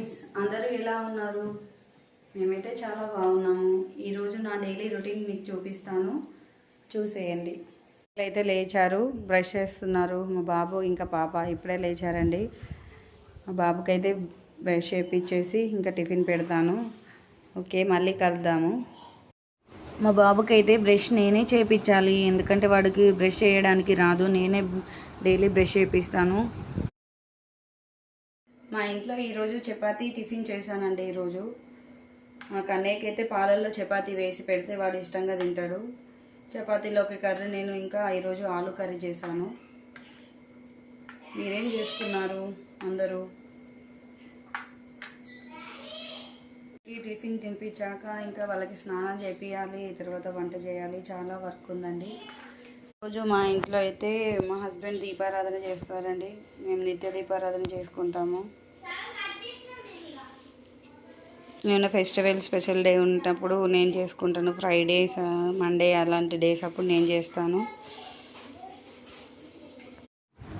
Friends, అందరూ ఎలా ఉన్నారు? మేమైతే చాలా బాగున్నాము. ఈరోజు నా డైలీ రొటీన్ మీకు చూపిస్తాను, చూసేయండి. అయితే లేచారు, బ్రష్ చేస్తున్నారు. మా బాబు ఇంకా పాప ఇప్పుడే లేచారండి. మా బాబుకైతే బ్రష్ చేయించేసి ఇంకా టిఫిన్ పెడతాను. ఓకే, మళ్ళీ కలుద్దాము. మా బాబుకైతే బ్రష్ నేనే చేయించాలి, ఎందుకంటే వాడికి బ్రష్ చేయడానికి రాదు. నేనే డైలీ బ్రష్ చేయిస్తాను. మా ఇంట్లో ఈరోజు చపాతీ టిఫిన్ చేశానండి. ఈరోజు మా కన్నయ్యకి అయితే పాలల్లో చపాతీ వేసి పెడితే వాడు ఇష్టంగా తింటాడు. చపాతీలోకి కర్రీ నేను ఇంకా ఈరోజు ఆలు కర్రీ చేశాను. మీరేం చేసుకున్నారు అందరూ? ఈ టిఫిన్ తినిపించాక ఇంకా వాళ్ళకి స్నానం చేపియాలి, తర్వాత వంట చేయాలి. చాలా వర్క్ ఉందండి. రోజు మా ఇంట్లో అయితే మా హస్బెండ్ దీపారాధన చేస్తారండి. మేము నిత్య దీపారాధన చేసుకుంటాము. ఏమైనా ఫెస్టివల్ స్పెషల్ డే ఉన్నప్పుడు నేను చేసుకుంటాను. ఫ్రైడేస్, మండే అలాంటి డేస్ అప్పుడు నేను చేస్తాను.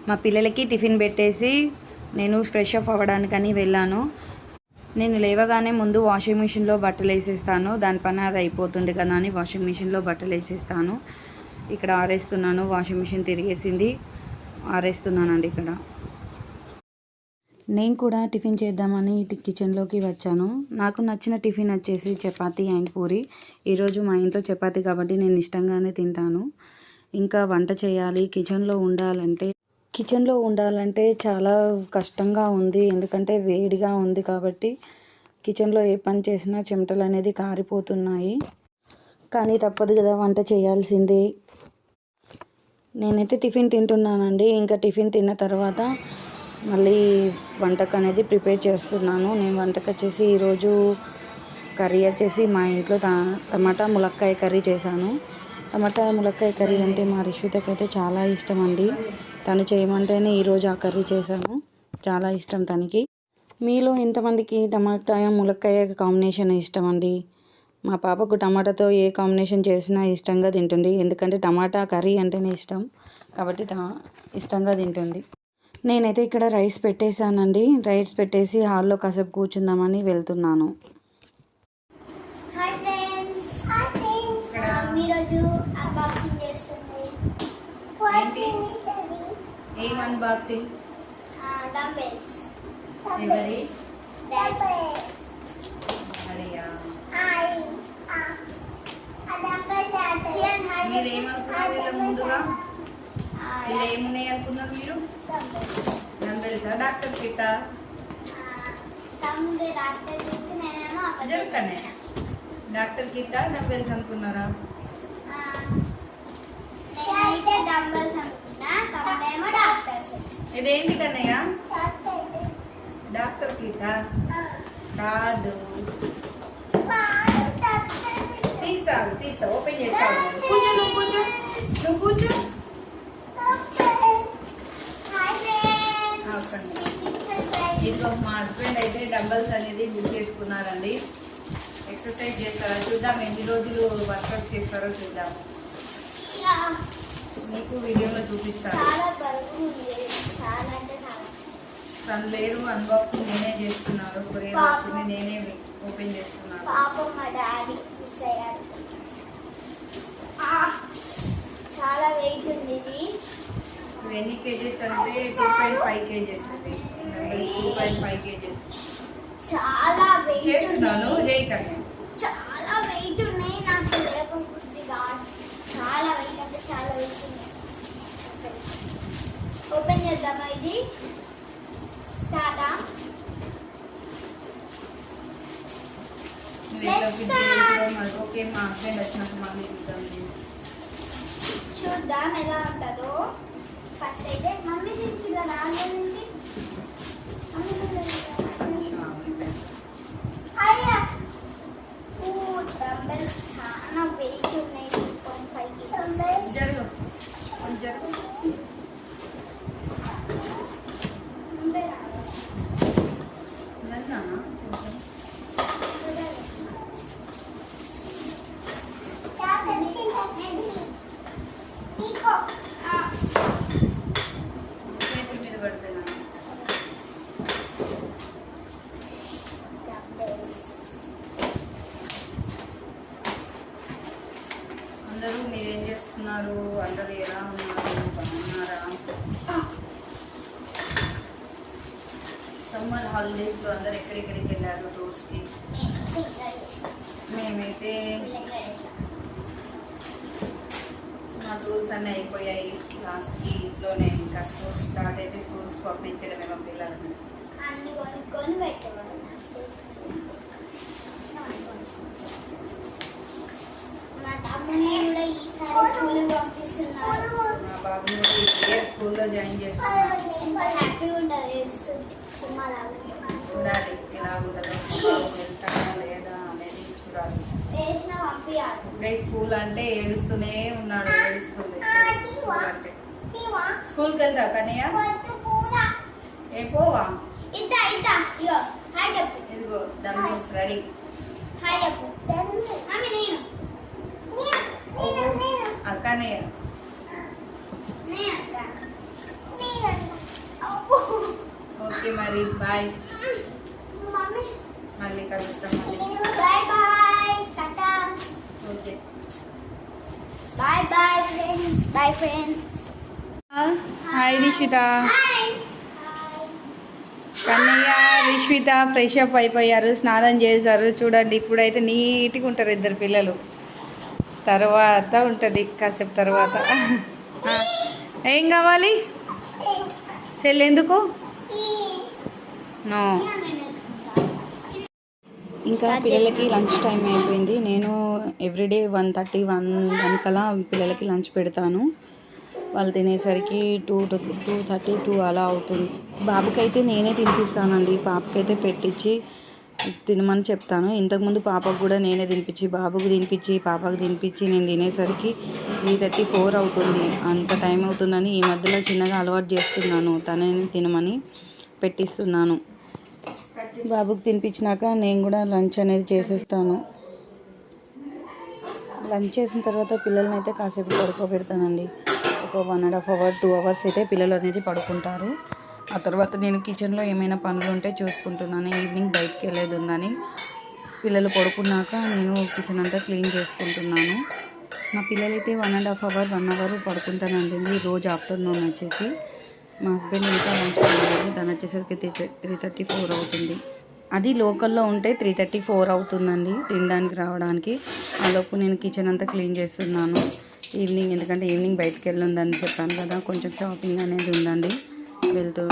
మా పిల్లలకి టిఫిన్ పెట్టేసి నేను ఫ్రెష్ అప్ అవ్వడానికని వెళ్ళాను. నేను లేవగానే ముందు వాషింగ్ మిషన్లో బట్టలు వేసేస్తాను. దాని పని అది అయిపోతుంది కదా అని వాషింగ్ మిషన్లో బట్టలు వేసేస్తాను. ఇక్కడ ఆరేస్తున్నాను. వాషింగ్ మిషన్ తిరిగేసింది, ఆరేస్తున్నానండి ఇక్కడ. నేను కూడా టిఫిన్ చేద్దామని కిచెన్లోకి వచ్చాను. నాకు నచ్చిన టిఫిన్ వచ్చేసి చపాతీ అండ్ పూరి. ఈరోజు మా ఇంట్లో చపాతీ కాబట్టి నేను ఇష్టంగానే తింటాను. ఇంకా వంట చేయాలి. కిచెన్లో ఉండాలంటే చాలా కష్టంగా ఉంది, ఎందుకంటే వేడిగా ఉంది కాబట్టి కిచెన్లో ఏ పని చేసినా చెమటలు అనేది కారిపోతున్నాయి. కానీ తప్పదు కదా, వంట చేయాల్సిందే. నేనైతే టిఫిన్ తింటున్నానండి. ఇంకా టిఫిన్ తిన్న తర్వాత మళ్ళీ వంటకు అనేది ప్రిపేర్ చేస్తున్నాను. నేను వంటకు వచ్చేసి ఈరోజు కర్రీ వచ్చేసి మా ఇంట్లో టమాటా ములక్కాయ కర్రీ చేశాను. టమాటా ములక్కాయ కర్రీ అంటే మా రిషితకి అయితే చాలా ఇష్టం అండి. తను చేయమంటేనే ఈరోజు ఆ కర్రీ చేశాను. చాలా ఇష్టం తనకి. మీలో ఎంతమందికి టమాటా ములక్కాయ కాంబినేషన్ ఇష్టం అండి? మా పాపకు టమాటాతో ఏ కాంబినేషన్ చేసినా ఇష్టంగా తింటుంది, ఎందుకంటే టమాటా కర్రీ అంటేనే ఇష్టం కాబట్టి ఇష్టంగా తింటుంది. నేనైతే ఇక్కడ రైస్ పెట్టేశానండి. రైస్ పెట్టేసి హాల్లో కాసేపు కూర్చుందామని వెళ్తున్నాను. హాయ్ ఫ్రెండ్స్, ఈరోజు అన్బాక్సింగ్ చేస్తుంది. ఏం అన్బాక్సింగ్? డంబెల్స్. ఎవరి? మీరు ఏమనుకున్నారు ఇలా ముందుగా? ఇలా ఏమున్నాయి అనుకున్నారు మీరు? డంబెల్సా, డాక్టర్ కిట్టా? జరకనే డాక్టర్ కిట్టా డంబెల్స్ అనుకున్నారా? ఇదేంటి కన్నయ్య? డాక్టర్ కిట్టా కాదు. తీస్తా ఓపెన్ చేస్తావు. నువ్వు కూర్చో. ఇదిగో మా హస్బెండ్ అయితే డంబల్స్ అనేది బుక్ చేసుకున్నారండి. ఎక్సర్సైజ్ చేస్తారా చూద్దాం, ఎన్ని రోజులు వర్కౌట్ చేస్తారో చూద్దాం. మీకు వీడియోలో చూపిస్తాను. తను లేరు, అన్బాక్సింగ్ నేనే చేస్తున్నాను. కొరియర్ వచ్చింది, నేనే ఓపెన్ చేస్తున్నాను. చాలా వెయిట్ ఉంది ఇది. ఎన్ని కేజెస్ అంటే 2.5 కేజెస్ అండి. 2.5 కేజెస్. చాలా వెయిట్ చేస్తున్నాను. చాలా వెయిట్ ఉన్నాయి. నాకు లేకపోతే చాలా వెయిట్ అంటే చాలా వెయిట్ ఉన్నాయి. ఓపెన్ చేద్దామా? ఇది స్టార్టా? ఓకే, మా హస్బెండ్ వచ్చినాక మళ్ళీ చూద్దాం ఎలా ఉంటుందో. ఫస్ట్ అయితే మమ్మీ నుంచి డంబెల్స్ చాలా వెయిట్ ఉన్నాయి. 2.5 జరుగు. మీద పడుతున్నాను. ఉన్నారు? అందరూ ఎలా ఉన్నారు? బాగున్నారా? సమ్మర్ హాలిడేస్లో అందరు ఎక్కడెక్కడికి వెళ్ళారు టూర్స్కి? మేమైతే మా టూర్స్ అన్నీ అయిపోయాయి. లాస్ట్కి ఇంట్లోనే ఇంకా స్కూల్ స్టార్ట్ అయితే స్కూల్స్కి పంపించడమే మా పిల్లలని. అన్ని కొనుక్కొని పెట్టేవాడు. మా తమ్ముని కూడా ఈసారి స్కూల్ పంపిస్తున్నారు. మా బాబుని కూడా ఈ ఇయర్ స్కూల్లో జాయిన్ చేస్తున్నాను. ఎంత హ్యాపీగా ఉంటుంది ఏడుస్తుంది సినిమా చూడాలి ఎలా ఉంటుందో, బాబు వెళ్తాడా లేదా అనేది చూడాలి. వేసిన పంపించాలి. ఇప్పుడే స్కూల్ అంటే ఏడుస్తూనే ఉన్నాడు, ఏడుస్తుంది స్కూల్ అంటే. స్కూల్కి వెళ్తా కన్నయ్య? ఏ పోవా? ఇద్దా ఇద్దా ఇగో హాయ్ చెప్పు. ఇదిగో డబ్బుస్ రెడీ. హాయ్ చెప్పు. మమ్మీ నేను కన్నయ్య ఓకే మరి బాయ్. మమ్మీ మళ్ళీ కలుస్తాం. Bye bye tata. Okay bye bye friends. Bye friends. Hi Rishitha. Hi Kannayya Rishvitha fresh up అయిపోయారు, స్నానం చేశారు. చూడండి ఇప్పుడైతే నీట్గా ఉంటారు ఇద్దరు పిల్లలు. తర్వాత ఉంటుంది కాసేపు తర్వాత. ఏం కావాలి? సెల్ ఎందుకు? నో. ఇంకా పిల్లలకి లంచ్ టైం అయిపోయింది. నేను ఎవ్రీడే 1:30 కల్లా పిల్లలకి లంచ్ పెడతాను. వాళ్ళు తినేసరికి 2:30 అలా అవుతుంది. బాబుకైతే నేనే తినిపిస్తానండి. పాపకైతే పెట్టించి తినమని చెప్తాను. ఇంతకుముందు పాపకు కూడా నేనే తినిపించి, బాబుకు తినిపించి, పాపకు తినిపించి నేను తినేసరికి 3:34 అవుతుంది. అంత టైం అవుతుందని ఈ మధ్యలో చిన్నగా అలవాటు చేస్తున్నాను. తనే తినమని పెట్టిస్తున్నాను. బాబుకు తినిపించినాక నేను కూడా లంచ్ అనేది చేసేస్తాను. లంచ్ చేసిన తర్వాత పిల్లల్ని అయితే కాసేపు పడుకోబెడతానండి. ఒక 1.5 hours 2 hours అయితే పిల్లలు అనేది పడుకుంటారు. ఆ తర్వాత నేను కిచెన్లో ఏమైనా పనులు ఉంటే చూసుకుంటున్నాను. ఈవినింగ్ బయటికి వెళ్ళేది ఉందని పిల్లలు పడుకున్నాక నేను కిచెన్ అంతా క్లీన్ చేసుకుంటున్నాను. మా పిల్లలైతే 1.5 hours 1 hour పడుకుంటానండి రోజు ఆఫ్టర్నూన్ వచ్చేసి. మా హస్బెండ్ ఇంకా లంచ్ తినలేదు. దాని వచ్చేసరికి 3:34 అవుతుంది. అది లోకల్లో ఉంటే 3:34 అవుతుందండి తినడానికి రావడానికి. ఆలోపు నేను కిచెన్ అంతా క్లీన్ చేస్తున్నాను. ఈవినింగ్ ఎందుకంటే ఈవినింగ్ బయటకు వెళ్ళుందని చెప్పాను కదా, కొంచెం షాపింగ్ అనేది ఉందండి వెళ్తూ.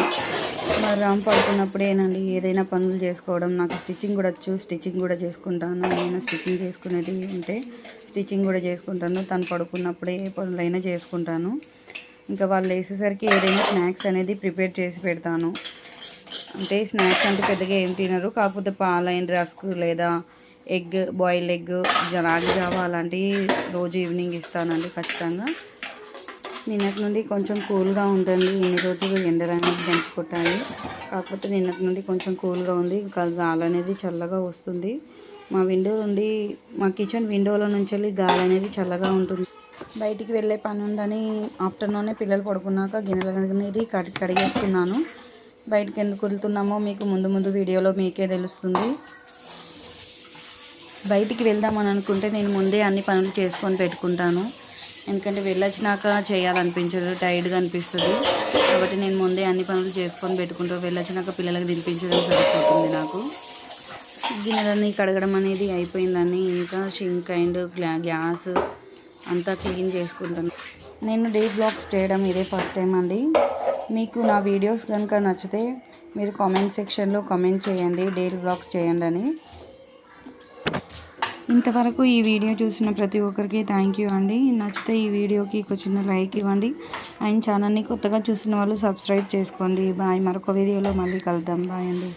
మరి రామ్ పడుకున్నప్పుడేనండి ఏదైనా పనులు చేసుకోవడం. నాకు స్టిచ్చింగ్ కూడా వచ్చు, స్టిచ్చింగ్ కూడా చేసుకుంటాను. ఏదైనా స్టిచ్చింగ్ చేసుకునేది ఉంటే స్టిచ్చింగ్ కూడా చేసుకుంటాను. తను పడుకున్నప్పుడే ఏ పనులైనా చేసుకుంటాను. ఇంకా వాళ్ళు వేసేసరికి ఏదైనా స్నాక్స్ అనేది ప్రిపేర్ చేసి పెడతాను. అంటే స్నాక్స్ అంటే పెద్దగా ఏం తినరు, కాకపోతే పాలైన రస్క్ లేదా ఎగ్, బాయిల్డ్ ఎగ్, రాగి జావా అలాంటివి రోజు ఈవినింగ్ ఇస్తానండి ఖచ్చితంగా. నిన్నటి నుండి కొంచెం కూల్గా ఉంటుంది. ఇన్ని రోజులు ఎండలు అనేది దంచి కొట్టాయి. కాకపోతే నిన్నటి నుండి కొంచెం కూల్గా ఉంది. గాలి అనేది చల్లగా వస్తుంది. మా విండో నుండి, మా కిచెన్ విండోలో నుంచి వెళ్ళి గాలి అనేది చల్లగా ఉంటుంది. బయటికి వెళ్ళే పని ఉందని ఆఫ్టర్నూనే పిల్లలు పడుకున్నాక గిన్నెలు అనేది కడిగేస్తున్నాను. బయటికి ఎందుకు వెళ్తున్నామో మీకు ముందు వీడియోలో మీకే తెలుస్తుంది. బయటికి వెళ్దామని అనుకుంటే నేను ముందే అన్ని పనులు చేసుకొని పెట్టుకుంటాను. ఎందుకంటే వెళ్ళొచ్చినాక చేయాలనిపించదు, టైర్డ్గా అనిపిస్తుంది. కాబట్టి నేను ముందే అన్ని పనులు చేసుకొని పెట్టుకుంటాను. వెళ్ళొచ్చినాక పిల్లలకు తినిపించడం సరిపోతుంది నాకు. గిన్నెలన్నీ కడగడం అనేది అయిపోయిందని ఇంకా షింక్ అండ్ గ్యాస్ అంతా క్లీన్ చేసుకుంటాను. నేను డే బ్లాగ్స్ చేయడం ఇదే ఫస్ట్ టైం అండి. మీకు నా వీడియోస్ కనుక నచ్చితే మీరు కామెంట్ సెక్షన్లో కామెంట్ చేయండి, డైలీ బ్లాగ్స్ చేయండి అని. ఇంతవరకు ఈ వీడియో చూసిన ప్రతి ఒక్కరికి థ్యాంక్ యూ అండి. నచ్చితే ఈ వీడియోకి ఒక చిన్న లైక్ ఇవ్వండి. అండ్ ఛానల్ని కొత్తగా చూసిన వాళ్ళు సబ్స్క్రైబ్ చేసుకోండి. బాయ్. మరొక వీడియోలో మళ్ళీ కలుద్దాం. బాయ్ అండి.